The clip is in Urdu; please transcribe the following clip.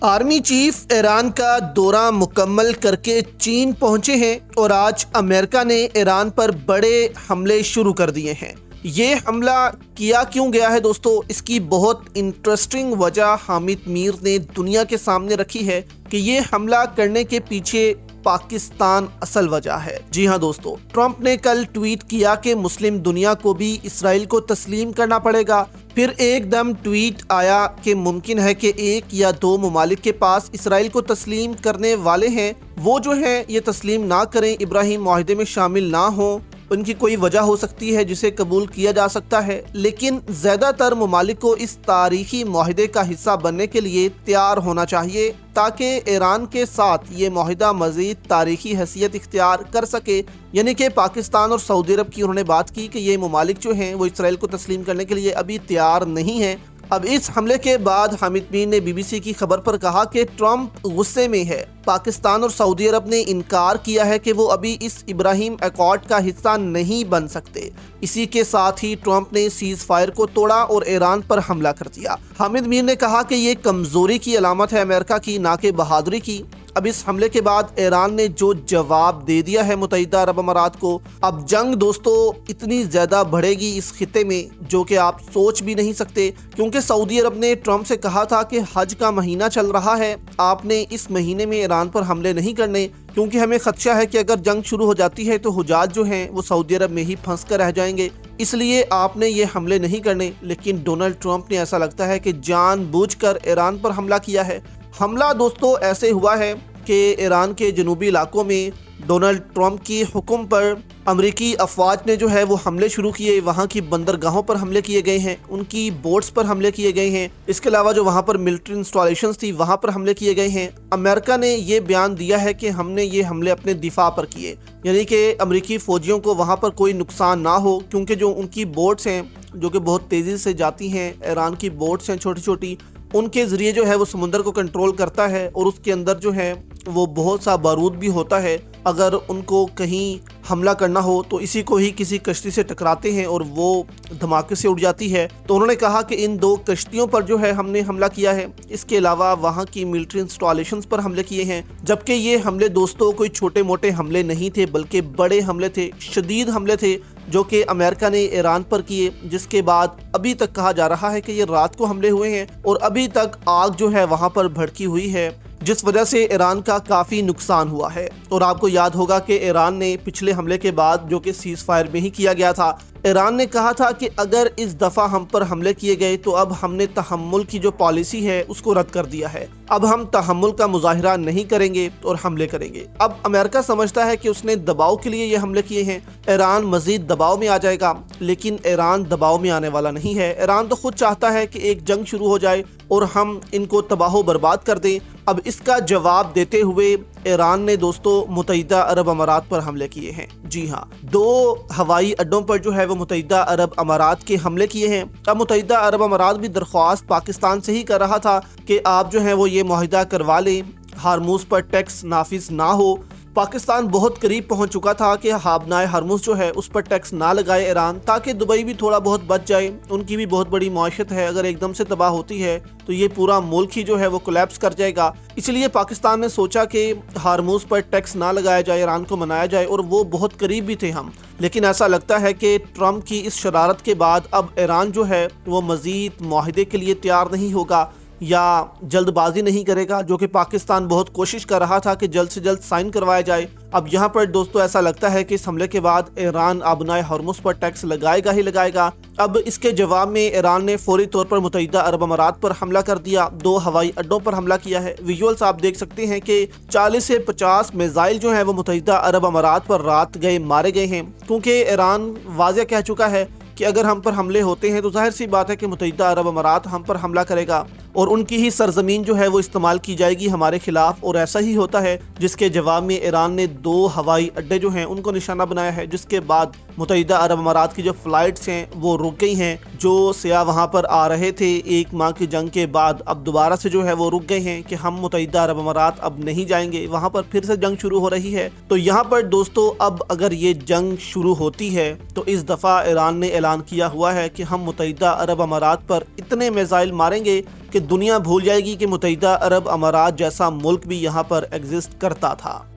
آرمی چیف ایران کا دورہ مکمل کر کے چین پہنچے ہیں اور آج امریکہ نے ایران پر بڑے حملے شروع کر دیے ہیں۔ یہ حملہ کیا کیوں گیا ہے دوستو، اس کی بہت انٹرسٹنگ وجہ حامد میر نے دنیا کے سامنے رکھی ہے کہ یہ حملہ کرنے کے پیچھے پاکستان اصل وجہ ہے۔ جی ہاں دوستو، ٹرمپ نے کل ٹویٹ کیا کہ مسلم دنیا کو بھی اسرائیل کو تسلیم کرنا پڑے گا۔ پھر ایک دم ٹویٹ آیا کہ ممکن ہے کہ ایک یا دو ممالک کے پاس اسرائیل کو تسلیم کرنے والے ہیں، وہ جو ہیں یہ تسلیم نہ کریں، ابراہیم معاہدے میں شامل نہ ہوں۔ ان کی کوئی وجہ ہو سکتی ہے جسے قبول کیا جا سکتا ہے، لیکن زیادہ تر ممالک کو اس تاریخی معاہدے کا حصہ بننے کے لیے تیار ہونا چاہیے تاکہ ایران کے ساتھ یہ معاہدہ مزید تاریخی حیثیت اختیار کر سکے۔ یعنی کہ پاکستان اور سعودی عرب کی انہوں نے بات کی کہ یہ ممالک جو ہیں وہ اسرائیل کو تسلیم کرنے کے لیے ابھی تیار نہیں ہیں۔ اب اس حملے کے بعد حامد میر نے بی بی سی کی خبر پر کہا کہ ٹرمپ غصے میں ہے۔ پاکستان اور سعودی عرب نے انکار کیا ہے کہ وہ ابھی اس ابراہیم ایکارڈ کا حصہ نہیں بن سکتے۔ اسی کے ساتھ ہی ٹرمپ نے سیز فائر کو توڑا اور ایران پر حملہ کر دیا۔ حامد میر نے کہا کہ یہ کمزوری کی علامت ہے امریکہ کی، نہ کہ بہادری کی۔ اب اس حملے کے بعد ایران نے جو جواب دے دیا ہے متحدہ عرب امارات کو، اب جنگ دوستو اتنی زیادہ بڑھے گی اس خطے میں جو کہ آپ سوچ بھی نہیں سکتے، کیونکہ سعودی عرب نے ٹرمپ سے کہا تھا کہ حج کا مہینہ چل رہا ہے، آپ نے اس مہینے میں ایران پر حملے نہیں کرنے، کیونکہ ہمیں خدشہ ہے کہ اگر جنگ شروع ہو جاتی ہے تو حجاج جو ہیں وہ سعودی عرب میں ہی پھنس کر رہ جائیں گے، اس لیے آپ نے یہ حملے نہیں کرنے۔ لیکن ڈونلڈ ٹرمپ نے ایسا لگتا ہے کہ جان بوجھ کر ایران پر حملہ کیا ہے۔ حملہ دوستو ایسے ہوا ہے کہ ایران کے جنوبی علاقوں میں ڈونلڈ ٹرمپ کی حکم پر امریکی افواج نے جو ہے وہ حملے شروع کیے، وہاں کی بندرگاہوں پر حملے کیے گئے ہیں، ان کی بوٹس پر حملے کیے گئے ہیں، اس کے علاوہ جو وہاں پر ملٹری انسٹالیشنز تھی وہاں پر حملے کیے گئے ہیں۔ امریکہ نے یہ بیان دیا ہے کہ ہم نے یہ حملے اپنے دفاع پر کیے، یعنی کہ امریکی فوجیوں کو وہاں پر کوئی نقصان نہ ہو، کیونکہ جو ان کی بوٹس ہیں جو کہ بہت تیزی سے جاتی ہیں، ایران کی بوٹس ہیں چھوٹی چھوٹی، ان کے ذریعے جو ہے وہ سمندر کو کنٹرول کرتا ہے اور اس کے اندر جو ہے وہ بہت سا بارود بھی ہوتا ہے۔ اگر ان کو کہیں حملہ کرنا ہو تو اسی کو ہی کسی کشتی سے ٹکراتے ہیں اور وہ دھماکے سے اڑ جاتی ہے۔ تو انہوں نے کہا کہ ان دو کشتیوں پر جو ہے ہم نے حملہ کیا ہے، اس کے علاوہ وہاں کی ملٹری انسٹالیشنز پر حملے کیے ہیں، جبکہ یہ حملے دوستوں کوئی چھوٹے موٹے حملے نہیں تھے بلکہ بڑے حملے تھے، شدید حملے تھے جو کہ امریکہ نے ایران پر کیے، جس کے بعد ابھی تک کہا جا رہا ہے کہ یہ رات کو حملے ہوئے ہیں اور ابھی تک آگ جو ہے وہاں پر بھڑکی ہوئی ہے، جس وجہ سے ایران کا کافی نقصان ہوا ہے۔ اور آپ کو یاد ہوگا کہ ایران نے پچھلے حملے کے بعد جو کہ سیز فائر میں ہی کیا گیا تھا، ایران نے کہا تھا کہ اگر اس دفعہ ہم پر حملے کیے گئے تو اب ہم نے تحمل کی جو پالیسی ہے اس کو رد کر دیا ہے، اب ہم تحمل کا مظاہرہ نہیں کریں گے اور حملے کریں گے۔ اب امریکہ سمجھتا ہے کہ اس نے دباؤ کے لیے یہ حملے کیے ہیں، ایران مزید دباؤ میں آ جائے گا، لیکن ایران دباؤ میں آنے والا نہیں ہے۔ ایران تو خود چاہتا ہے کہ ایک جنگ شروع ہو جائے اور ہم ان کو تباہ و برباد کر دیں۔ اب اس کا جواب دیتے ہوئے ایران نے دوستو متحدہ عرب امارات پر حملے کیے ہیں۔ جی ہاں، 2 ہوائی اڈوں پر جو ہے وہ متحدہ عرب امارات کے حملے کیے ہیں۔ اب متحدہ عرب امارات بھی درخواست پاکستان سے ہی کر رہا تھا کہ آپ جو ہیں وہ یہ معاہدہ کروا لیں، ہارموز پر ٹیکس نافذ نہ ہو۔ پاکستان بہت قریب پہنچ چکا تھا کہ ہابنائے ہرمز جو ہے اس پر ٹیکس نہ لگائے ایران، تاکہ دبئی بھی تھوڑا بہت بچ جائے، ان کی بھی بہت بڑی معیشت ہے، اگر ایک دم سے تباہ ہوتی ہے تو یہ پورا ملک ہی جو ہے وہ کولیپس کر جائے گا۔ اس لیے پاکستان نے سوچا کہ ہارموز پر ٹیکس نہ لگایا جائے، ایران کو منایا جائے، اور وہ بہت قریب بھی تھے ہم، لیکن ایسا لگتا ہے کہ ٹرمپ کی اس شرارت کے بعد اب ایران جو ہے وہ مزید معاہدے کے لیے تیار نہیں ہوگا یا جلد بازی نہیں کرے گا، جو کہ پاکستان بہت کوشش کر رہا تھا کہ جلد سے جلد سائن کروایا جائے۔ اب یہاں پر دوستو ایسا لگتا ہے کہ اس حملے کے بعد ایران آبنائے ہرمز پر ٹیکس لگائے گا ہی لگائے گا۔ اب اس کے جواب میں ایران نے فوری طور پر متحدہ عرب امارات پر حملہ کر دیا، 2 ہوائی اڈوں پر حملہ کیا ہے۔ ویژولز آپ دیکھ سکتے ہیں کہ 40 سے 50 میزائل جو ہیں وہ متحدہ عرب امارات پر رات گئے مارے گئے ہیں، کیونکہ ایران واضح کہہ چکا ہے کہ اگر ہم پر حملے ہوتے ہیں تو ظاہر سی بات ہے کہ متحدہ عرب امارات ہم پر حملہ کرے گا اور ان کی ہی سرزمین جو ہے وہ استعمال کی جائے گی ہمارے خلاف، اور ایسا ہی ہوتا ہے، جس کے جواب میں ایران نے 2 ہوائی اڈے جو ہیں ان کو نشانہ بنایا ہے، جس کے بعد متحدہ عرب امارات کی جو فلائٹس ہیں وہ رک گئی ہیں۔ جو سیاح وہاں پر آ رہے تھے 1 ماہ کی جنگ کے بعد، اب دوبارہ سے جو ہے وہ رک گئے ہیں کہ ہم متحدہ عرب امارات اب نہیں جائیں گے، وہاں پر پھر سے جنگ شروع ہو رہی ہے۔ تو یہاں پر دوستو اب اگر یہ جنگ شروع ہوتی ہے تو اس دفعہ ایران نے اعلان کیا ہوا ہے کہ ہم متحدہ عرب امارات پر اتنے میزائل ماریں گے کہ دنیا بھول جائے گی کہ متحدہ عرب امارات جیسا ملک بھی یہاں پر ایگزسٹ کرتا تھا۔